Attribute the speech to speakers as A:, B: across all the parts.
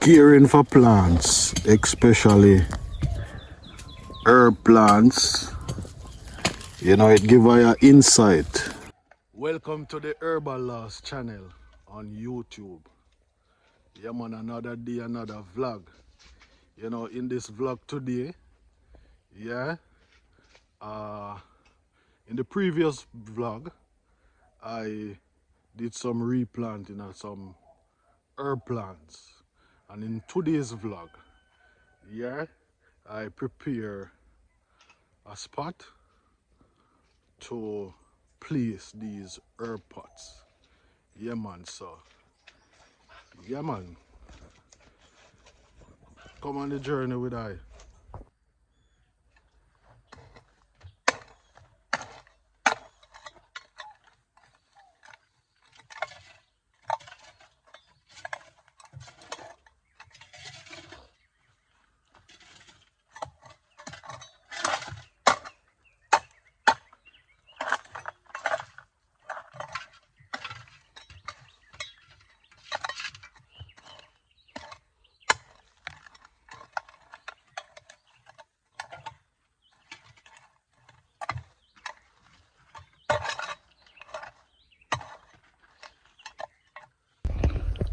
A: caring for plants, especially herb plants, you know, it gives you insight. Welcome to the Herbal Laws channel on YouTube. Yeah man, another day, another vlog. You know, in this vlog today, yeah, in the previous vlog, I did some replanting of some herb plants. And in today's vlog, yeah, I prepare a spot to place these herb pots. Yeah man, so, yeah man, come on the journey with I.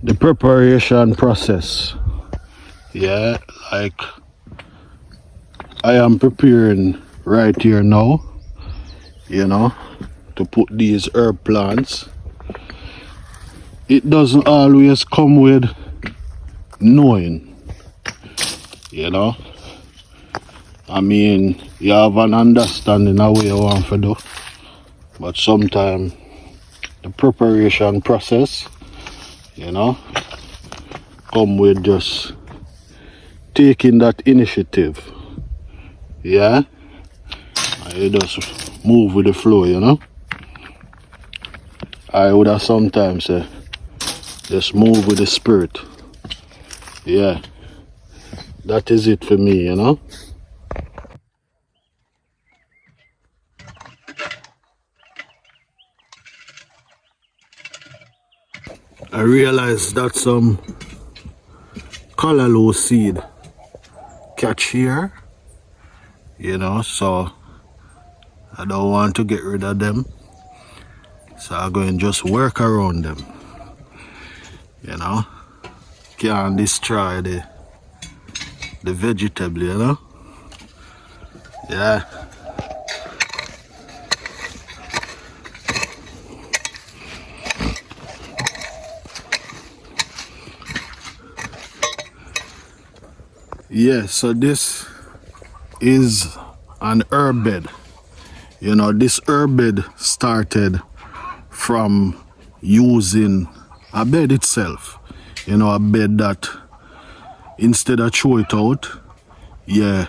A: The preparation process, yeah, like I am preparing right here now, you know, to put these herb plants. It doesn't always come with knowing, you know. I mean, you have an understanding of what you want to do, but sometimes the preparation process, you know, come with just taking that initiative, yeah, and you just move with the flow, you know. I would have sometimes say, just move with the spirit, yeah, that is it for me, you know. I realized that some callaloo seed catch here, you know, so I don't want to get rid of them, so I'm going to just work around them, you know. Can't destroy the vegetable, you know. Yeah. Yeah, so this is an herb bed. You know, this herb bed started from using a bed itself. You know, a bed that instead of throw it out, yeah,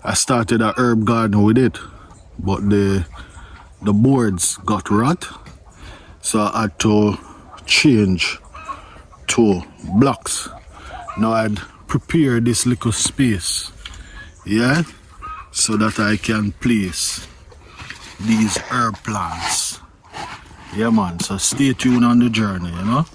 A: I started a herb garden with it. But the boards got rot, so I had to change to blocks. Now I'd prepare this little space, yeah, so that I can place these herb plants. Yeah man, so stay tuned on the journey, you know.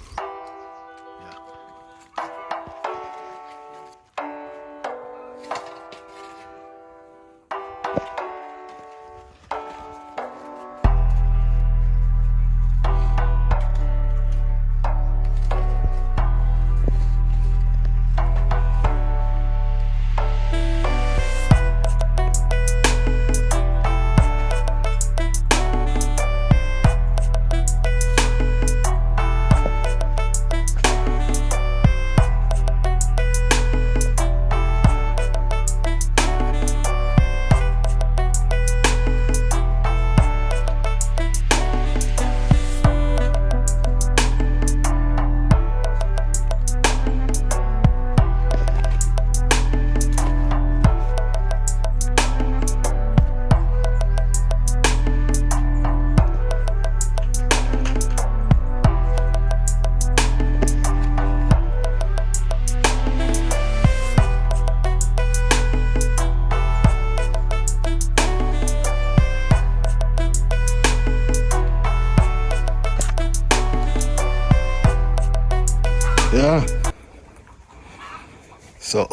A: So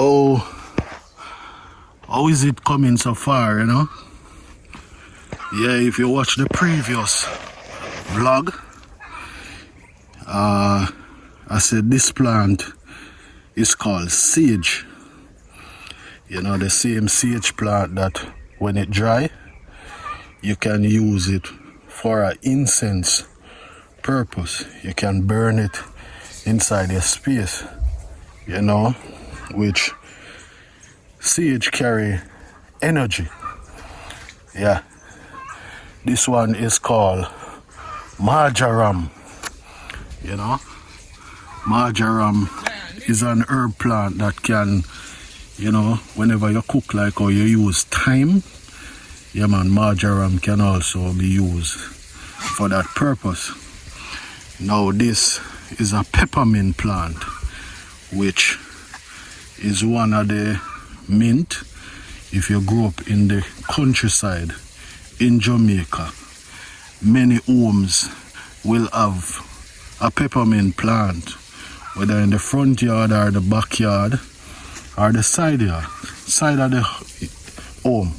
A: how is it coming so far, you know? Yeah, if you watch the previous vlog, I said this plant is called sage. You know, the same sage plant that when it dry, you can use it for an incense purpose. You can burn it inside your space, you know, which sage carry energy. Yeah, this one is called marjoram. You know, marjoram is an herb plant that can, you know, whenever you cook like or you use thyme, yeah man, marjoram can also be used for that purpose. Now this is a peppermint plant, which is one of the mint. If you grew up in the countryside in Jamaica, many homes will have a peppermint plant, whether in the front yard or the backyard or the side yard, side of the home,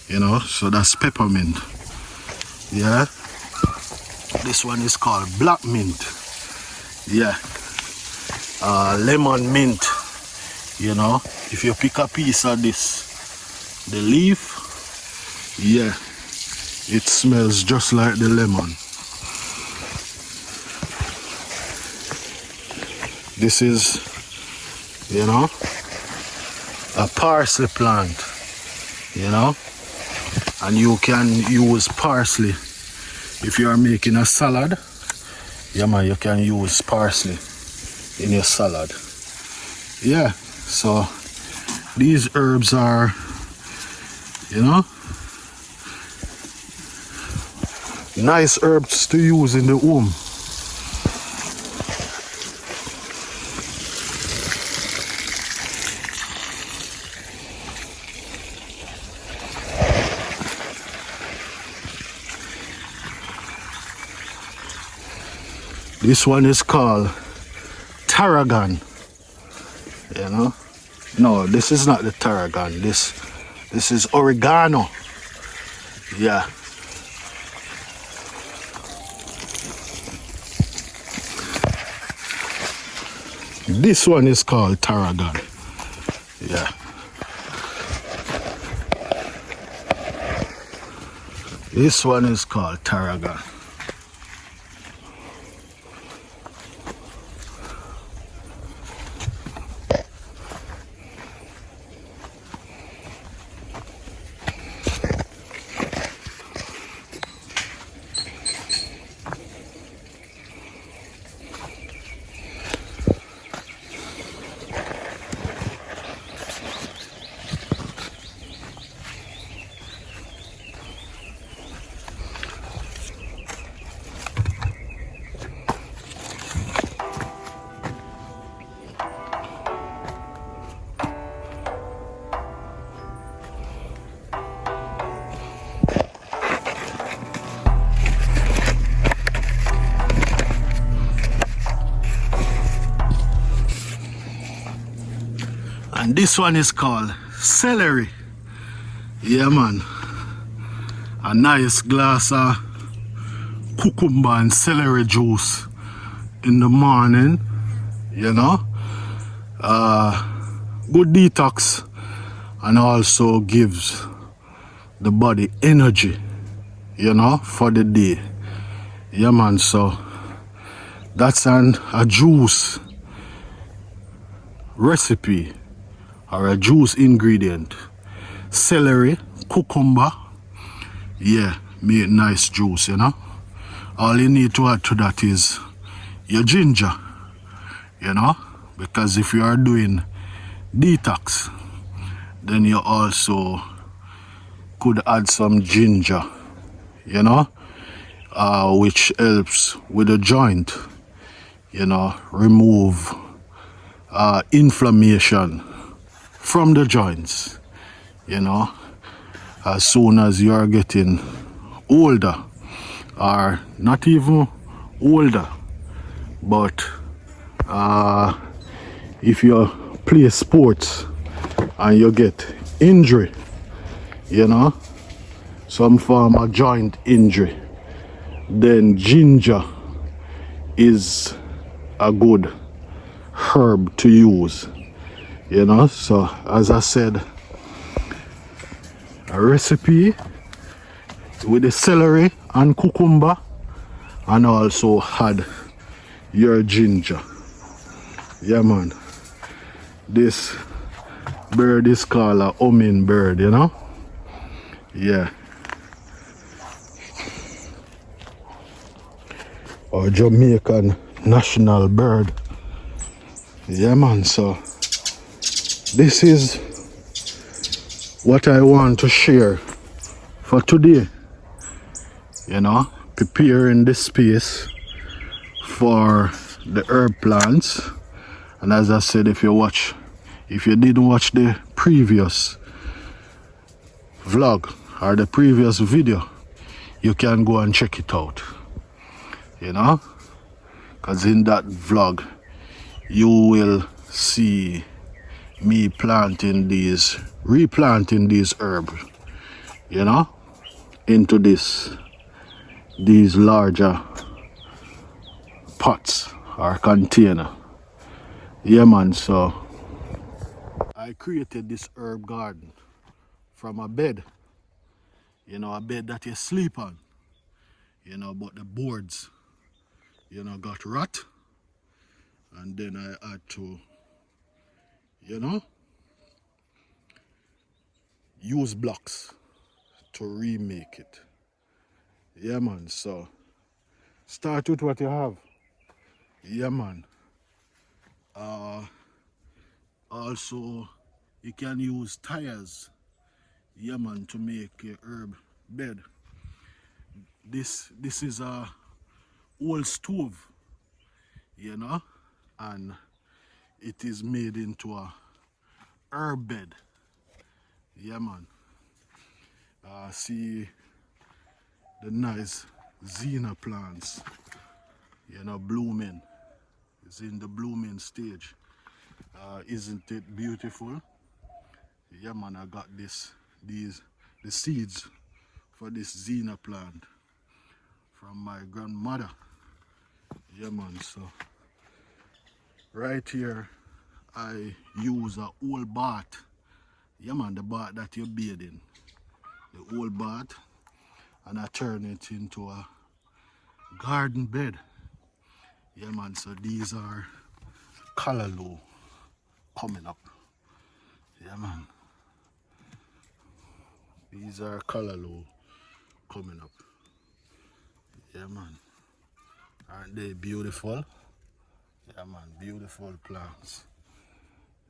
A: you know. So that's peppermint. Yeah, this one is called black mint. Yeah, lemon mint. You know, if you pick a piece of this, the leaf, yeah, it smells just like the lemon. This is, you know, a parsley plant, you know, and you can use parsley if you are making a salad. Yeah man, you can use parsley in your salad. Yeah, so these herbs are, you know, nice herbs to use in the home. This one is called tarragon. You know, no, this is not the tarragon. This is oregano. Yeah. This one is called tarragon. Yeah. This one is called tarragon. And this one is called celery. Yeah man, a nice glass of cucumber and celery juice in the morning, you know, good detox, and also gives the body energy, you know, for the day. Yeah man, so that's a juice recipe or a juice ingredient. Celery, cucumber, yeah, make nice juice, you know. All you need to add to that is your ginger, you know, because if you are doing detox, then you also could add some ginger, you know, which helps with the joint, you know, remove inflammation from the joints, you know, as soon as you are getting older, or not even older, but if you play sports and you get injury, you know, some form of joint injury, then ginger is a good herb to use, you know. So as I said, a recipe with the celery and cucumber, and also add your ginger. Yeah man, this bird is called a hummingbird, you know. Yeah, or Jamaican national bird. Yeah man, so this is what I want to share for today, you know, preparing this space for the herb plants. And as I said, if you didn't watch the previous vlog or the previous video, you can go and check it out, you know, because in that vlog you will see me replanting these herbs, you know, into these larger pots or container. Yeah man, so I created this herb garden from a bed, you know, a bed that you sleep on, you know, but the boards, you know, got rot, and then I had to, you know, use blocks to remake it. Yeah man, so start with what you have. Yeah man. Also you can use tires, yeah man, to make a herb bed. This is a old stove, you know, and it is made into a herb bed. Yeah man. See the nice Xena plants, you know, blooming. It's in the blooming stage. Isn't it beautiful? Yeah man, I got the seeds for this Xena plant from my grandmother. Yeah man, so right here I use a old bath. Yeah man, the bath that you bathe in, the old bath, and I turn it into a garden bed. Yeah man, so these are callaloo coming up. Yeah man, these are callaloo coming up. Yeah man, aren't they beautiful? Yeah man, beautiful plants.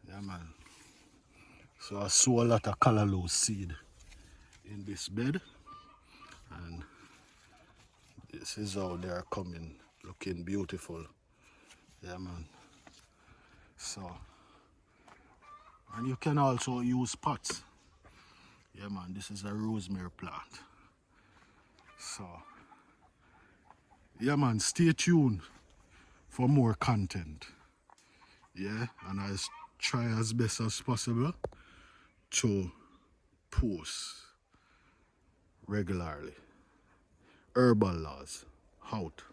A: Yeah man, so I sow a lot of callaloo seed in this bed, and this is how they are coming, looking beautiful. Yeah man, so, and you can also use pots. Yeah man, this is a rosemary plant. So yeah man, stay tuned for more content. Yeah, and I try as best as possible to post regularly. Herbal Laws out.